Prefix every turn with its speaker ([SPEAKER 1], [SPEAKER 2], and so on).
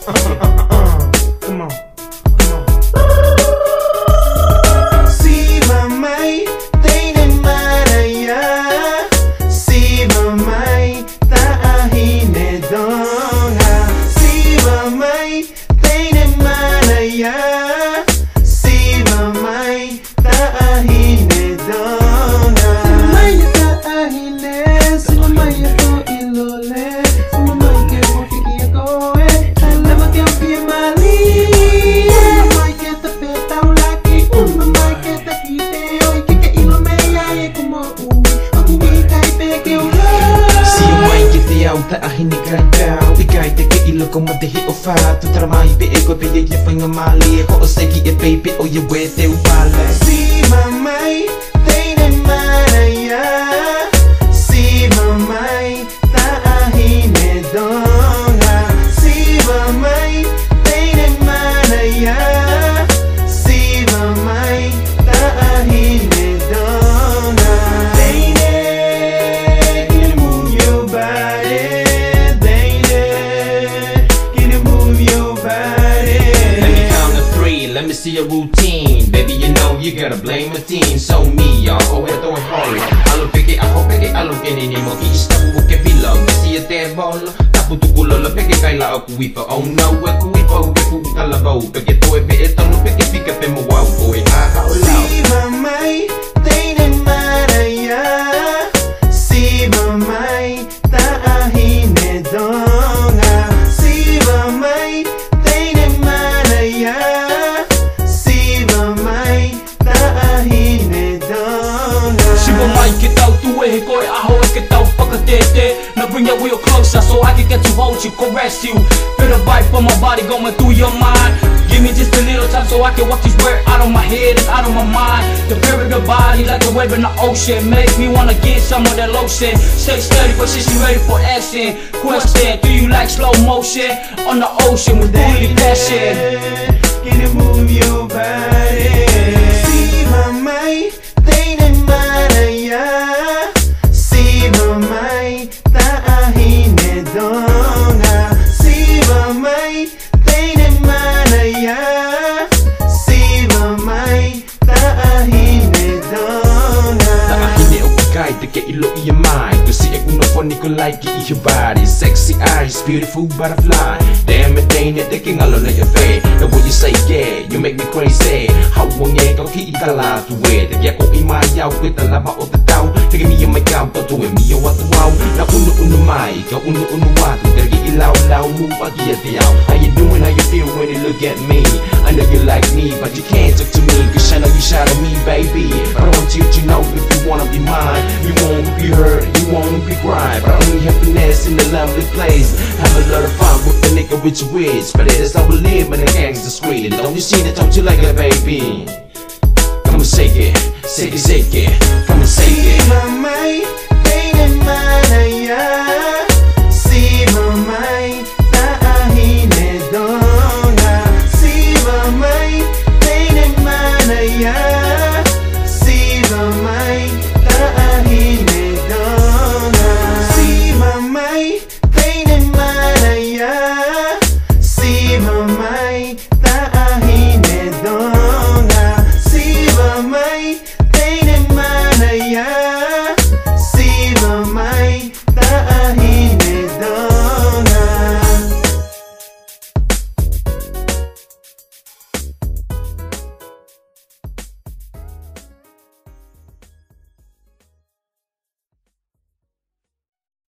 [SPEAKER 1] Come on. Si mamay tay na maraya, si mamay taahin edonga. Si mamay tay na maraya, si mamay taahin edonga. Mamay taahin si mamay ako ilole, si mamay ke fiki ako alam ke pie mali. Mamay ke tape tau laki, mamay ke takite oi ke ilo me ay como aku kai pe ke ulo. Si mamay ke tiao taahin ni kau ikai te ke ilo como te hi ofa tu tramai pe ego pe ye fanga mali ko oseki e baby o ye we te upale. Si mamay tay na maraya, si mamay taahin edonga. Si mamay tay na maraya, si mamay taahin edonga. Daine, can you move your body? Daine, can you move your body?
[SPEAKER 2] Let me count to 3, let me see your routine. Baby, you know you gotta blame the team. So me, y'all, oh, esto es holo. Alo pegue, ajo pegue, alo que ni mo kista bubu que pilo. Si te bolo, tapu tu culo, lo pegue kaila o kuipa. Oh no, we kuipa, we puta la bo. Pegue to e be esto, no pegue pica pe mo wow, boy, ha o lao.
[SPEAKER 1] Si mamay tay na maraya, si mamay taahin edonga. Si mamay tay na maraya, si mamay taahin edonga.
[SPEAKER 3] Si mamay ke tau tuwe ko aho ke tau pakatete. Now bring your wheel closer so I can get to hold you, caress you. Feel the vibe from my body going through your mind. Give me just a little time so I can walk these words out of my head and out of my mind. The feel of your body like a wave in the ocean makes me wanna get some of that lotion. Stay steady, position ready for action. Question, do you like slow motion on the ocean with booty passion?
[SPEAKER 1] Can you move your body? Si mamay tay na maraya, si mamay taahin edonga. Si mamay tay na maraya, si mamay taahin edonga.
[SPEAKER 2] Tahine o kai te ke ilo i mind. To see uno funny ko like it your body. Sexy eyes, beautiful butterfly. Damn it, ain't it taking all of your face. The way you say yeah, you make me crazy. How wong ye ko ki ikala tu we. Te ya ko i mai yao ko ta lava o te tau. Te mi mai kau to tu e mi yo wat wow. Na uno mai, ka uno wat. Te ki ilau lau mu pa ki te yao. How you doing? How you feel when you look at me? I know you like me, but you can't talk to me. Cause I know you shot at me, baby. I don't want you to know if you wanna be mine. You won't be hurt, you won't be crying. But I only have finesse in a lovely place. Have a lot of fun with the nigga with your wish. But it is how we live and the gangs are sweet. Don't you see that, don't you like it, baby? Come and shake it, shake it, shake it. Come and shake it.
[SPEAKER 1] Si mamay